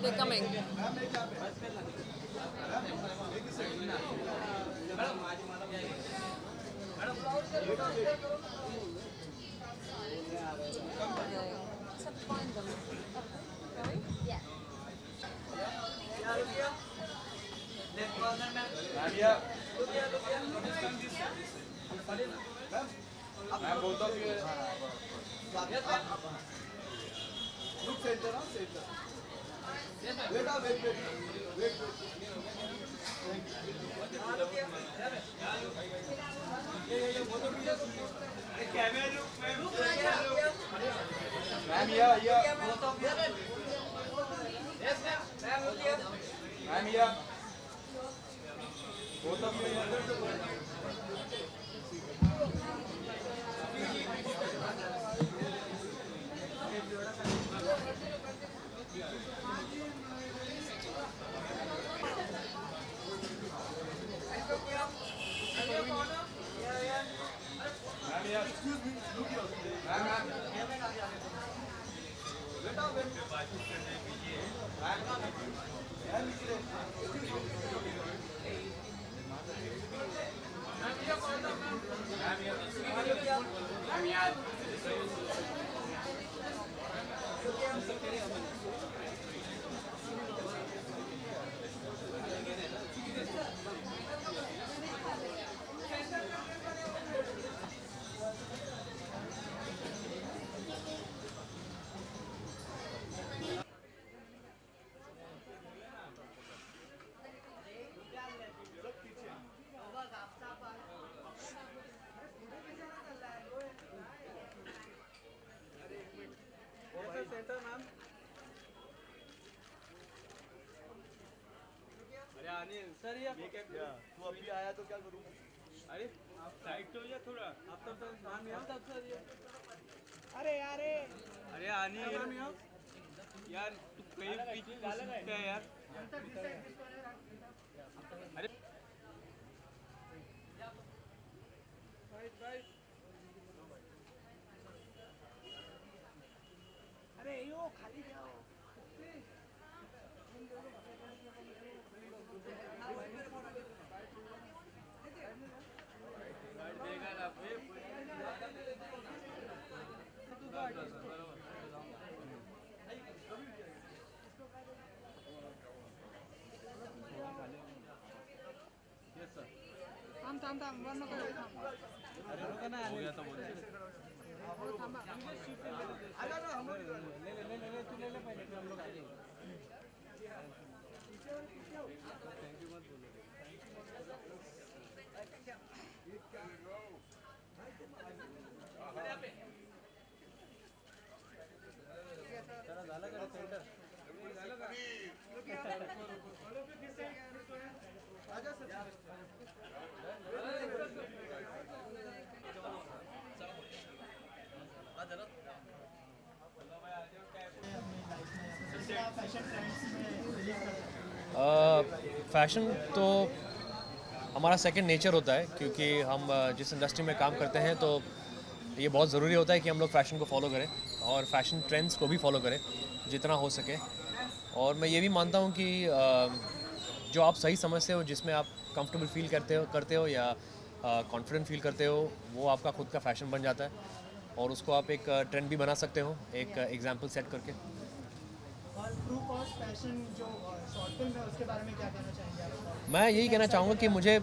They're coming. Just have to find them. Really? Yeah. Both of you. Look center, center. Wait, wait. Ma'am, here. Yes, ma'am. Ma'am, here. Both of you here. Excuse me, look here. Ma'am. Centre ma'am. अरे Anil sir ये क्या तू अभी आया तो क्या करूँ? अरे आप साइड तो हो जा थोड़ा। आप तब तक नाम याद तब सर ये। अरे अनिल यार तू कहीं पीछे डालेगा यार। अरे अरे यो खाली जाओ। थांब बंद करो। अरे रुको ना हो गया तो बोल दे। थांबा ले तू ले पहले हम लोग आ जाएंगे। थैंक यू मत बोलो। चला झालं का सेंटर झालं का? आजा सर फैशन तो हमारा सेकंड नेचर होता है, क्योंकि हम जिस इंडस्ट्री में काम करते हैं तो ये बहुत ज़रूरी होता है कि हम लोग फ़ैशन को फॉलो करें और फैशन ट्रेंड्स को भी फॉलो करें जितना हो सके। और मैं ये भी मानता हूँ कि जो आप सही समझते हो, जिसमें आप कंफर्टेबल फील करते हो या कॉन्फिडेंट फील करते हो, वो आपका खुद का फ़ैशन बन जाता है और उसको आप एक ट्रेंड भी बना सकते हो एक एग्जाम्पल सेट करके। और ट्रू कॉस्ट फैशन जो शॉर्ट फिल्म है उसके बारे में क्या कहना चाहेंगे आप? मैं यही कहना चाहूँगा कि मुझे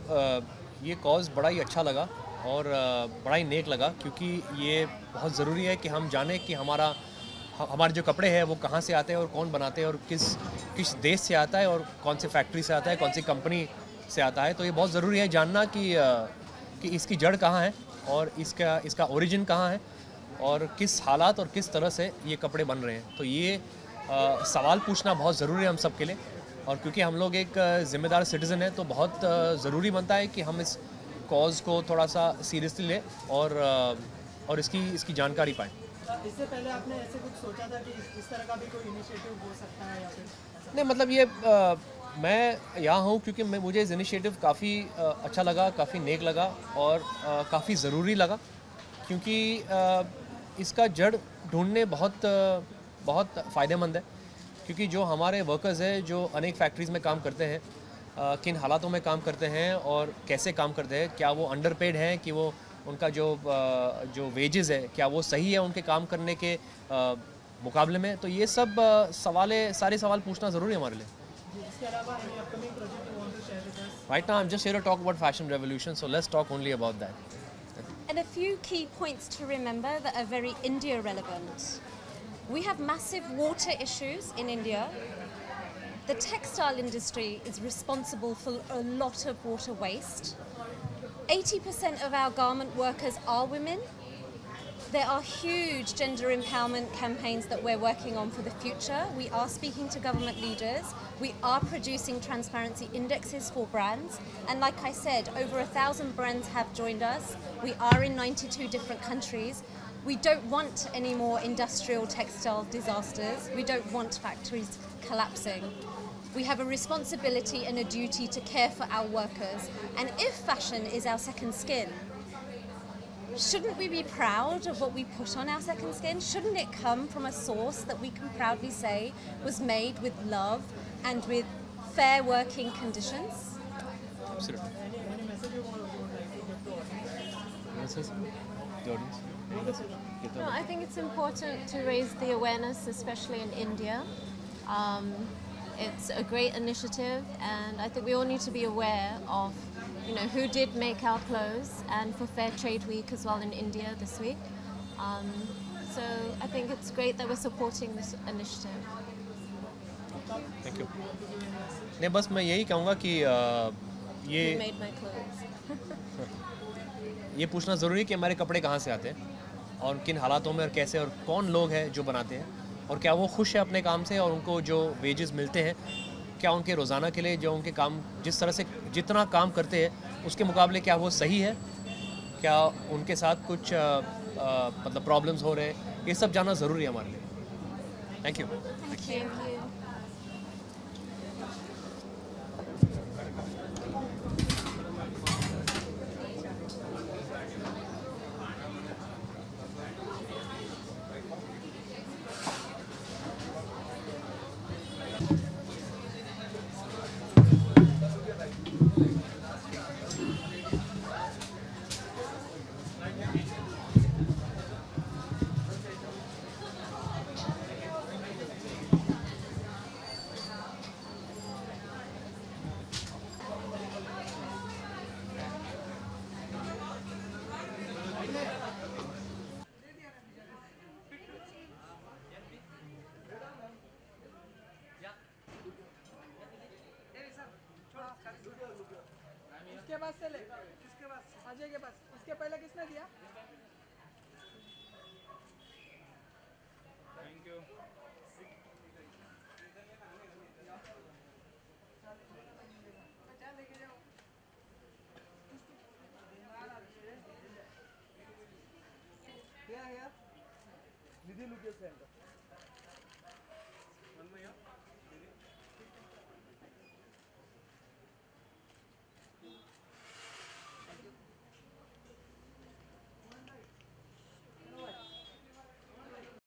ये कॉज बड़ा ही अच्छा लगा और बड़ा ही नेक लगा, क्योंकि ये बहुत ज़रूरी है कि हम जानें कि हमारे जो कपड़े हैं वो कहाँ से आते हैं और कौन बनाते हैं और किस देश से आता है और कौन सी फैक्ट्री से आता है, कौन सी कंपनी से आता है। तो ये बहुत ज़रूरी है जानना कि इसकी जड़ कहाँ है और इसका ओरिजिन कहाँ है और किस हालात और किस तरह से ये कपड़े बन रहे हैं। तो ये सवाल पूछना बहुत ज़रूरी है हम सब के लिए, और क्योंकि हम लोग एक ज़िम्मेदार सिटीज़न है तो बहुत ज़रूरी बनता है कि हम इस कॉज को थोड़ा सा सीरियसली ले और इसकी जानकारी पाएँ। इससे पहले आपने ऐसे कुछ सोचा था कि इस तरह का भी कोई इनिशिएटिव हो सकता है या फिर ऐसा? नहीं मतलब ये मैं यहाँ हूँ क्योंकि मुझे इस इनिशिएटिव काफ़ी अच्छा लगा, काफ़ी नेक लगा और काफ़ी ज़रूरी लगा, क्योंकि इसका जड़ ढूंढने बहुत फ़ायदेमंद है। क्योंकि जो हमारे वर्कर्स हैं जो अनेक फैक्ट्रीज़ में काम करते हैं, किन हालातों में काम करते हैं और कैसे काम करते हैं, क्या वो अंडरपेड हैं, कि वो उनका जो वेजेस है क्या वो सही है उनके काम करने के मुकाबले में, तो ये सब सारे सवाल पूछना ज़रूरी है हमारे लिए। इसके अलावा any upcoming project you want to share with us? Right now I'm just here to talk about fashion revolution, so let's talk only about that. And a few key points to remember that are very India relevant. We have massive water issues in India. The textile industry is responsible for a lot of water waste. 80% of our garment workers are women. There are huge gender empowerment campaigns that we're working on for the future. We are speaking to government leaders. We are producing transparency indexes for brands. And like I said, over 1,000 brands have joined us. We are in 92 different countries. We don't want any more industrial textile disasters. We don't want factories collapsing. We have a responsibility and a duty to care for our workers. And if fashion is our second skin, shouldn't we be proud of what we put on our second skin? Shouldn't it come from a source that we can proudly say was made with love and with fair working conditions? Absolutely. Any message you would like to give to audience? Yes, yes. The audience. No, I think it's important to raise the awareness, especially in India. It's a great initiative, and I think we all need to be aware of, who did make our clothes, and for Fair Trade Week as well in India this week. So I think it's great that we're supporting this initiative. Thank you. नहीं बस मैं यही कहूँगा कि You ये made my clothes. ये पूछना ज़रूरी है कि हमारे कपड़े कहाँ से आते हैं और किन हालातों में और कैसे और कौन लोग हैं जो बनाते हैं, और क्या वो खुश है अपने काम से और उनको जो वेजेस मिलते हैं क्या उनके रोज़ाना के लिए जो उनके काम जिस तरह से जितना काम करते हैं उसके मुकाबले क्या वो सही है, क्या उनके साथ कुछ मतलब प्रॉब्लम्स हो रहे हैं, ये सब जानना ज़रूरी है हमारे लिए। Thank you. Thank you. उसके बाद से ले इसके बाद अजय के पास उसके पहले किसने दिया? Thank you. Nidhi Lukesh centre. One में